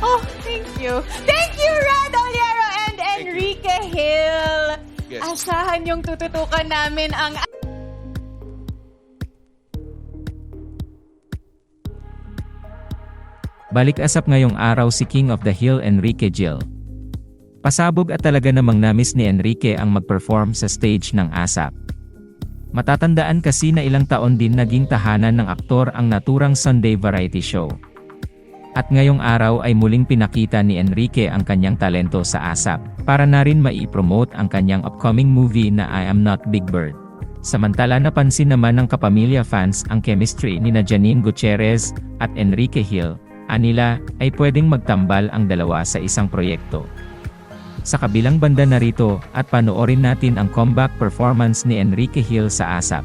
Oh, thank you. Thank you, Rad Oliero and Enrique Hill. Yes. Asahan yung tututukan namin ang... Balik-asap ngayong araw si King of the Hill Enrique Gil. Pasabog at talaga namang namis ni Enrique ang mag-perform sa stage ng ASAP. Matatandaan kasi na ilang taon din naging tahanan ng aktor ang naturang Sunday variety show. At ngayong araw ay muling pinakita ni Enrique ang kanyang talento sa ASAP, para na rin mai-promote ang kanyang upcoming movie na I Am Not Big Bird. Samantala napansin naman ng kapamilya fans ang chemistry ni Janine Gutierrez at Enrique Hill. Anila, ay pwedeng magtambal ang dalawa sa isang proyekto. Sa kabilang banda narito, at panoorin natin ang comeback performance ni Enrique Hill sa ASAP.